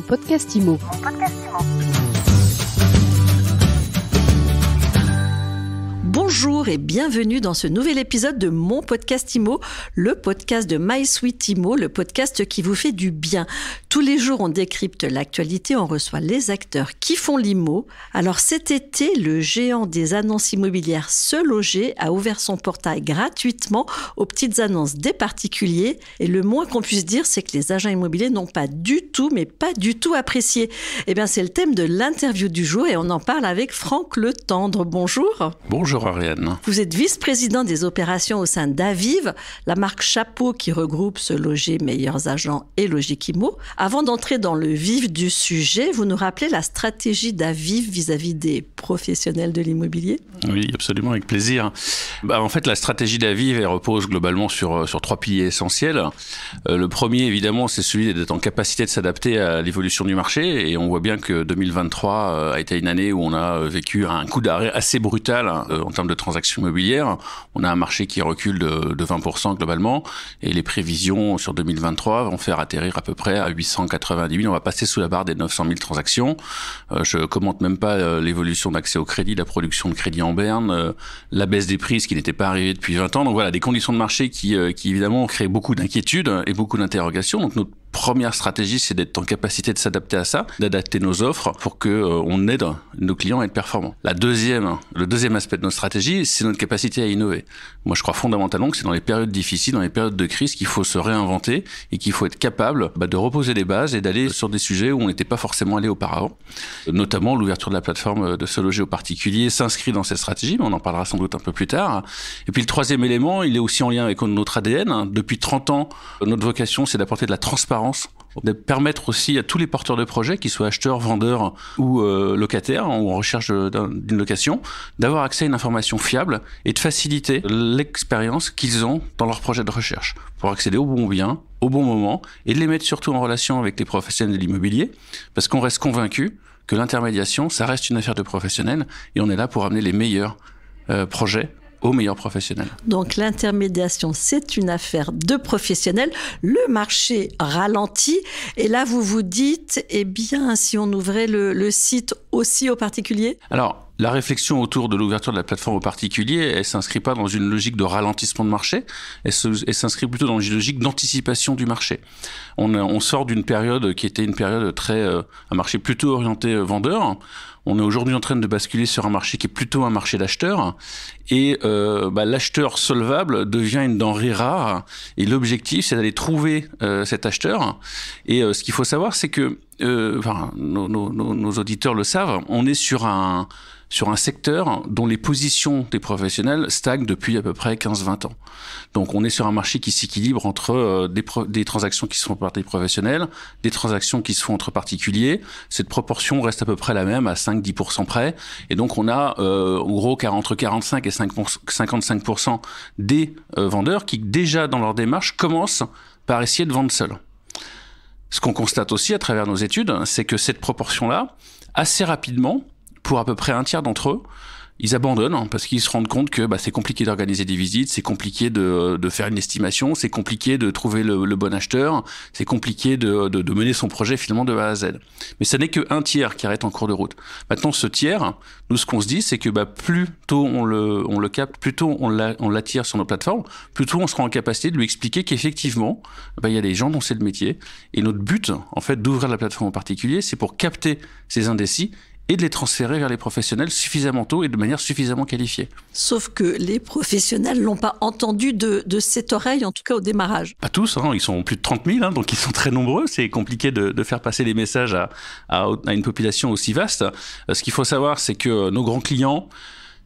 podcast IMO. Bonjour et bienvenue dans ce nouvel épisode de mon podcast IMO, le podcast de MySuite IMO, le podcast qui vous fait du bien. Tous les jours, on décrypte l'actualité, on reçoit les acteurs qui font l'IMO. Alors cet été, le géant des annonces immobilières Se Loger a ouvert son portail gratuitement aux petites annonces des particuliers. Et le moins qu'on puisse dire, c'est que les agents immobiliers n'ont pas du tout apprécié. Eh bien, c'est le thème de l'interview du jour et on en parle avec Franck Le Tendre. Bonjour. Bonjour Ariane. Vous êtes vice-président des opérations au sein d'Aviv, la marque chapeau qui regroupe Se Loger, Meilleurs Agents et Logic Immo. Avant d'entrer dans le vif du sujet, vous nous rappelez la stratégie d'Aviv vis-à-vis des professionnels de l'immobilier ? Oui, absolument, avec plaisir. En fait, la stratégie d'Aviv elle repose globalement sur trois piliers essentiels. Le premier, évidemment, c'est celui d'être en capacité de s'adapter à l'évolution du marché. Et on voit bien que 2023 a été une année où on a vécu un coup d'arrêt assez brutal en termes de transactions immobilières. On a un marché qui recule de 20% globalement et les prévisions sur 2023 vont faire atterrir à peu près à 890 000. On va passer sous la barre des 900 000 transactions. Je commente même pas l'évolution d'accès au crédit, la production de crédit en berne, la baisse des prix, ce qui n'était pas arrivé depuis 20 ans. Donc voilà, des conditions de marché qui évidemment créent beaucoup d'inquiétudes et beaucoup d'interrogations. Donc notre première stratégie, c'est d'être en capacité de s'adapter à ça, d'adapter nos offres pour que on aide nos clients à être performants. Le deuxième aspect de notre stratégie, c'est notre capacité à innover. Moi, je crois fondamentalement que c'est dans les périodes difficiles, dans les périodes de crise, qu'il faut se réinventer et qu'il faut être capable de reposer les bases et d'aller sur des sujets où on n'était pas forcément allé auparavant. Notamment, l'ouverture de la plateforme de Se Loger aux particuliers s'inscrit dans cette stratégie, mais on en parlera sans doute un peu plus tard. Et puis le troisième élément, il est aussi en lien avec notre ADN. Depuis 30 ans, notre vocation, c'est d'apporter de la transparence, de permettre aussi à tous les porteurs de projets, qu'ils soient acheteurs, vendeurs ou locataires ou en recherche d'une location, d'avoir accès à une information fiable et de faciliter l'expérience qu'ils ont dans leur projet de recherche pour accéder au bon bien, au bon moment et de les mettre surtout en relation avec les professionnels de l'immobilier parce qu'on reste convaincu que l'intermédiation, ça reste une affaire de professionnels et on est là pour amener les meilleurs projets aux meilleurs professionnels. Donc l'intermédiation, c'est une affaire de professionnels. Le marché ralentit. Et là, vous vous dites, eh bien, si on ouvrait le site aussi aux particuliers ? Alors, la réflexion autour de l'ouverture de la plateforme aux particuliers, elle s'inscrit pas dans une logique de ralentissement de marché, elle s'inscrit plutôt dans une logique d'anticipation du marché. On sort d'une période qui était une période un marché plutôt orienté vendeur. On est aujourd'hui en train de basculer sur un marché qui est plutôt un marché d'acheteurs et l'acheteur solvable devient une denrée rare et l'objectif c'est d'aller trouver cet acheteur et ce qu'il faut savoir c'est que nos auditeurs le savent, on est sur un secteur dont les positions des professionnels stagnent depuis à peu près 15-20 ans. Donc on est sur un marché qui s'équilibre entre des transactions qui se font par des professionnels, des transactions qui se font entre particuliers. Cette proportion reste à peu près la même, à 5-10% près. Et donc on a en gros entre 45 et 55% des vendeurs qui déjà dans leur démarche commencent par essayer de vendre seuls. Ce qu'on constate aussi à travers nos études, c'est que cette proportion-là, assez rapidement, pour à peu près un tiers d'entre eux, ils abandonnent parce qu'ils se rendent compte que c'est compliqué d'organiser des visites, c'est compliqué de faire une estimation, c'est compliqué de trouver le bon acheteur, c'est compliqué de mener son projet finalement de A à Z. Mais ce n'est qu'un tiers qui arrête en cours de route. Maintenant, ce tiers, nous ce qu'on se dit, c'est que plus tôt on le capte, plus tôt on l'attire sur nos plateformes, plus tôt on sera en capacité de lui expliquer qu'effectivement, il y a des gens dont c'est le métier. Et notre but, en fait, d'ouvrir la plateforme en particulier, c'est pour capter ces indécis et de les transférer vers les professionnels suffisamment tôt et de manière suffisamment qualifiée. Sauf que les professionnels n'ont pas entendu de cette oreille, en tout cas au démarrage. Pas tous, ils sont plus de 30 000, donc ils sont très nombreux. C'est compliqué de faire passer les messages à une population aussi vaste. Ce qu'il faut savoir, c'est que nos grands clients,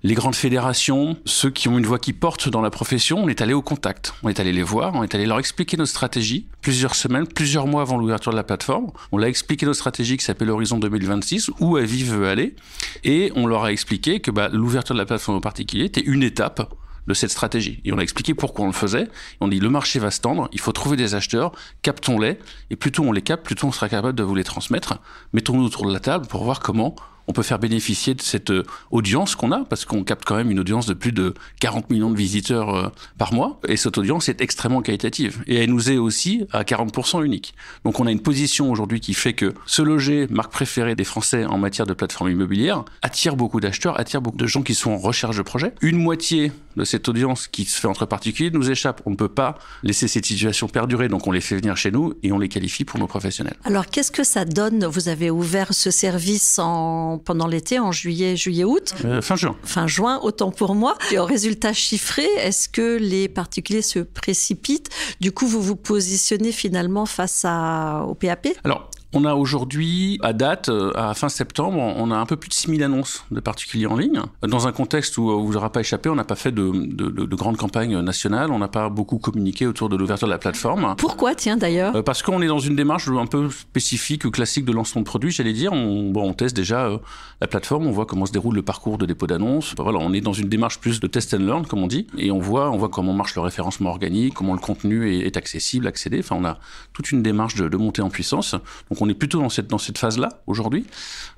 les grandes fédérations, ceux qui ont une voix qui porte dans la profession, on est allé au contact. On est allé les voir, on est allé leur expliquer notre stratégie plusieurs semaines, plusieurs mois avant l'ouverture de la plateforme. On leur a expliqué notre stratégie qui s'appelle Horizon 2026, où Aviv veut aller. Et on leur a expliqué que l'ouverture de la plateforme en particulier était une étape de cette stratégie. Et on a expliqué pourquoi on le faisait. Et on dit le marché va se tendre, il faut trouver des acheteurs, captons-les. Et plus tôt on les capte, plus tôt on sera capable de vous les transmettre. Mettons-nous autour de la table pour voir comment on peut faire bénéficier de cette audience qu'on a, parce qu'on capte quand même une audience de plus de 40 millions de visiteurs par mois, et cette audience est extrêmement qualitative. Et elle nous est aussi à 40% unique. Donc on a une position aujourd'hui qui fait que Se Loger, marque préférée des Français en matière de plateforme immobilière, attire beaucoup d'acheteurs, attire beaucoup de gens qui sont en recherche de projets. Une moitié de cette audience qui se fait entre particuliers nous échappe. On ne peut pas laisser cette situation perdurer, donc on les fait venir chez nous et on les qualifie pour nos professionnels. Alors qu'est-ce que ça donne? Vous avez ouvert ce service pendant l'été, en juillet, août. Fin juin. Fin juin, autant pour moi. Et au résultat chiffré, est-ce que les particuliers se précipitent? Du coup, vous vous positionnez finalement face au PAP? Alors, on a aujourd'hui, à date, à fin septembre, on a un peu plus de 6000 annonces de particuliers en ligne. Dans un contexte où, vous n'aura pas échappé, on n'a pas fait de grandes campagnes nationales, on n'a pas beaucoup communiqué autour de l'ouverture de la plateforme. Pourquoi, tiens, d'ailleurs? Parce qu'on est dans une démarche un peu spécifique ou classique de lancement de produits, j'allais dire. On teste déjà la plateforme, on voit comment se déroule le parcours de dépôt d'annonces. Voilà, on est dans une démarche plus de test and learn, comme on dit, et on voit comment marche le référencement organique, comment le contenu est accessible, accédé. Enfin, on a toute une démarche de montée en puissance. Donc on est plutôt dans cette phase-là aujourd'hui.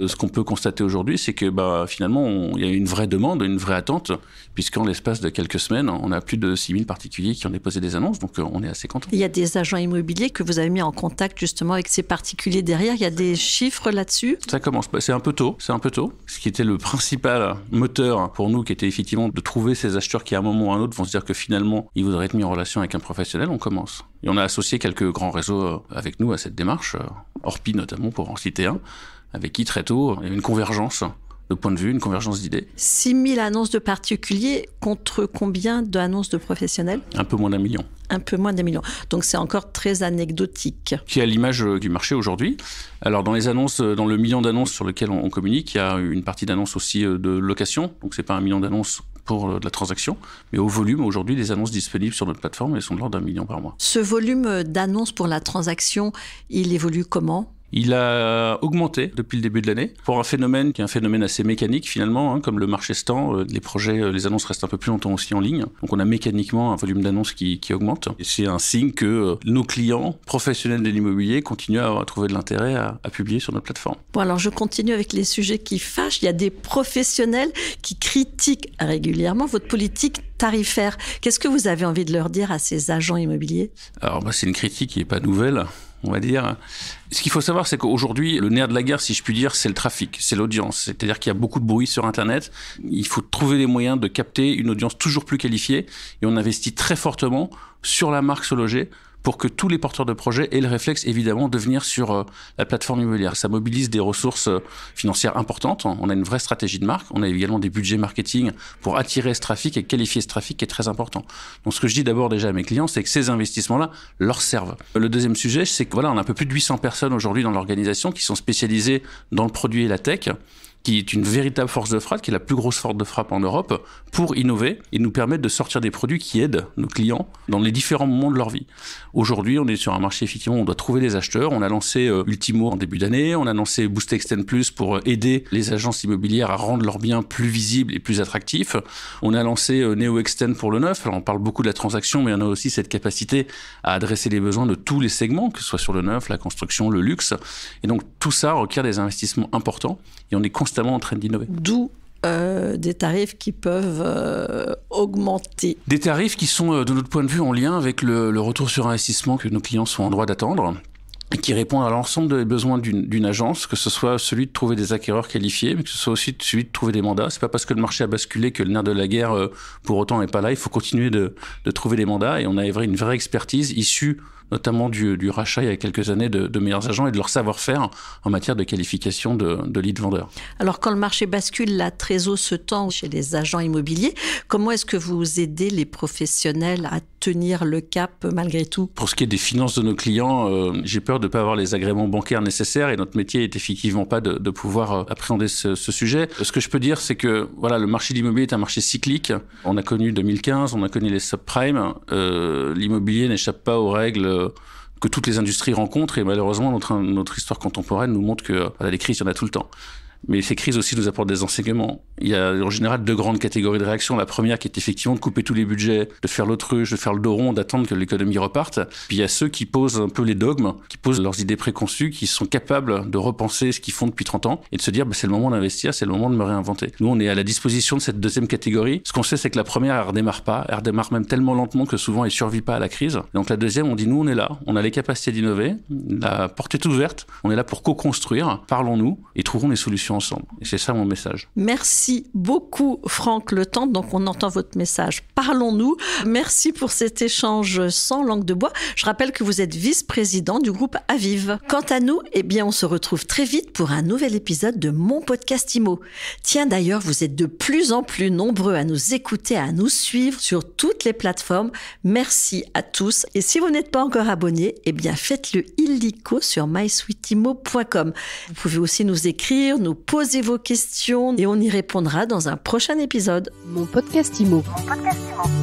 Ce qu'on peut constater aujourd'hui, c'est que finalement, il y a une vraie demande, une vraie attente, puisqu'en l'espace de quelques semaines, on a plus de 6000 particuliers qui ont déposé des annonces, donc on est assez content. Il y a des agents immobiliers que vous avez mis en contact justement avec ces particuliers derrière. Il y a des chiffres là-dessus? Ça commence. C'est un peu tôt. Ce qui était le principal moteur pour nous, qui était effectivement de trouver ces acheteurs qui, à un moment ou à un autre, vont se dire que finalement, ils voudraient être mis en relation avec un professionnel. On commence. Et on a associé quelques grands réseaux avec nous à cette démarche, Orpi notamment, pour en citer un, avec qui très tôt, il y a une convergence de point de vue, une convergence d'idées. 6000 annonces de particuliers contre combien d'annonces de professionnels? Un peu moins d'1 million. Un peu moins d'1 million. Donc c'est encore très anecdotique. Qui est à l'image du marché aujourd'hui. Alors dans les annonces, dans le million d'annonces sur lequel on communique, il y a une partie d'annonces aussi de location. Donc c'est pas 1 million d'annonces pour de la transaction, mais au volume, aujourd'hui, les annonces disponibles sur notre plateforme, elles sont de l'ordre d'1 million par mois. Ce volume d'annonces pour la transaction, il évolue comment? Il a augmenté depuis le début de l'année pour un phénomène qui est un phénomène assez mécanique finalement, comme le marché se tend, les projets, les annonces restent un peu plus longtemps aussi en ligne. Donc on a mécaniquement un volume d'annonces qui augmente. Et c'est un signe que nos clients professionnels de l'immobilier continuent à trouver de l'intérêt à publier sur notre plateforme. Bon, alors je continue avec les sujets qui fâchent. Il y a des professionnels qui critiquent régulièrement votre politique tarifaire. Qu'est-ce que vous avez envie de leur dire à ces agents immobiliers? Alors c'est une critique qui n'est pas nouvelle, on va dire. Ce qu'il faut savoir, c'est qu'aujourd'hui, le nerf de la guerre, si je puis dire, c'est le trafic, c'est l'audience. C'est-à-dire qu'il y a beaucoup de bruit sur Internet. Il faut trouver les moyens de capter une audience toujours plus qualifiée. Et on investit très fortement sur la marque Se Loger pour que tous les porteurs de projets aient le réflexe, évidemment, de venir sur la plateforme immobilière. Ça mobilise des ressources financières importantes. On a une vraie stratégie de marque. On a également des budgets marketing pour attirer ce trafic et qualifier ce trafic qui est très important. Donc, ce que je dis d'abord déjà à mes clients, c'est que ces investissements-là leur servent. Le deuxième sujet, c'est que voilà, on a un peu plus de 800 personnes aujourd'hui dans l'organisation qui sont spécialisées dans le produit et la tech, qui est une véritable force de frappe, qui est la plus grosse force de frappe en Europe, pour innover et nous permettre de sortir des produits qui aident nos clients dans les différents moments de leur vie. Aujourd'hui, on est sur un marché, effectivement, où on doit trouver des acheteurs. On a lancé Ultimo en début d'année, on a lancé Boost Extend Plus pour aider les agences immobilières à rendre leurs biens plus visibles et plus attractifs. On a lancé Neo Extend pour le neuf. Alors, on parle beaucoup de la transaction, mais on a aussi cette capacité à adresser les besoins de tous les segments, que ce soit sur le neuf, la construction, le luxe. Et donc, tout ça requiert des investissements importants et on est constamment en train d'innover. D'où des tarifs qui peuvent augmenter. Des tarifs qui sont, de notre point de vue, en lien avec le retour sur investissement que nos clients sont en droit d'attendre et qui répondent à l'ensemble des besoins d'une agence, que ce soit celui de trouver des acquéreurs qualifiés, mais que ce soit aussi celui de trouver des mandats. C'est pas parce que le marché a basculé que le nerf de la guerre, pour autant, n'est pas là. Il faut continuer de trouver des mandats et on a une vraie expertise issue notamment du rachat il y a quelques années de meilleurs agents et de leur savoir-faire en matière de qualification de lead vendeurs. Alors quand le marché bascule, la trésor se tend chez les agents immobiliers. Comment est-ce que vous aidez les professionnels à tenir le cap malgré tout? Pour ce qui est des finances de nos clients, j'ai peur de ne pas avoir les agréments bancaires nécessaires et notre métier n'est effectivement pas de pouvoir appréhender ce sujet. Ce que je peux dire, c'est que voilà, le marché de l'immobilier est un marché cyclique. On a connu 2015, on a connu les subprimes. L'immobilier n'échappe pas aux règles que toutes les industries rencontrent et malheureusement notre histoire contemporaine nous montre que les crises, il y en a tout le temps. Mais ces crises aussi nous apportent des enseignements. Il y a en général 2 grandes catégories de réactions. La première qui est effectivement de couper tous les budgets, de faire l'autruche, de faire le dos rond, d'attendre que l'économie reparte. Puis il y a ceux qui posent un peu les dogmes, qui posent leurs idées préconçues, qui sont capables de repenser ce qu'ils font depuis 30 ans et de se dire c'est le moment d'investir, c'est le moment de me réinventer. Nous, on est à la disposition de cette deuxième catégorie. Ce qu'on sait, c'est que la première, elle redémarre pas. Elle redémarre même tellement lentement que souvent, elle survit pas à la crise. Donc la deuxième, on dit nous, on est là. On a les capacités d'innover. La porte est ouverte. On est là pour co-construire. Parlons-nous et trouvons des solutions ensemble. Et c'est ça mon message. Merci beaucoup, Franck Le Temps. Donc, on entend votre message. Parlons-nous. Merci pour cet échange sans langue de bois. Je rappelle que vous êtes vice-président du groupe Aviv. Quant à nous, on se retrouve très vite pour un nouvel épisode de Mon Podcast Immo. Tiens, d'ailleurs, vous êtes de plus en plus nombreux à nous écouter, à nous suivre sur toutes les plateformes. Merci à tous. Et si vous n'êtes pas encore abonné, faites-le illico sur mysweetimo.com. Vous pouvez aussi nous écrire, nous poser vos questions et on y répondra dans un prochain épisode. Mon Podcast Immo. Mon Podcast Immo.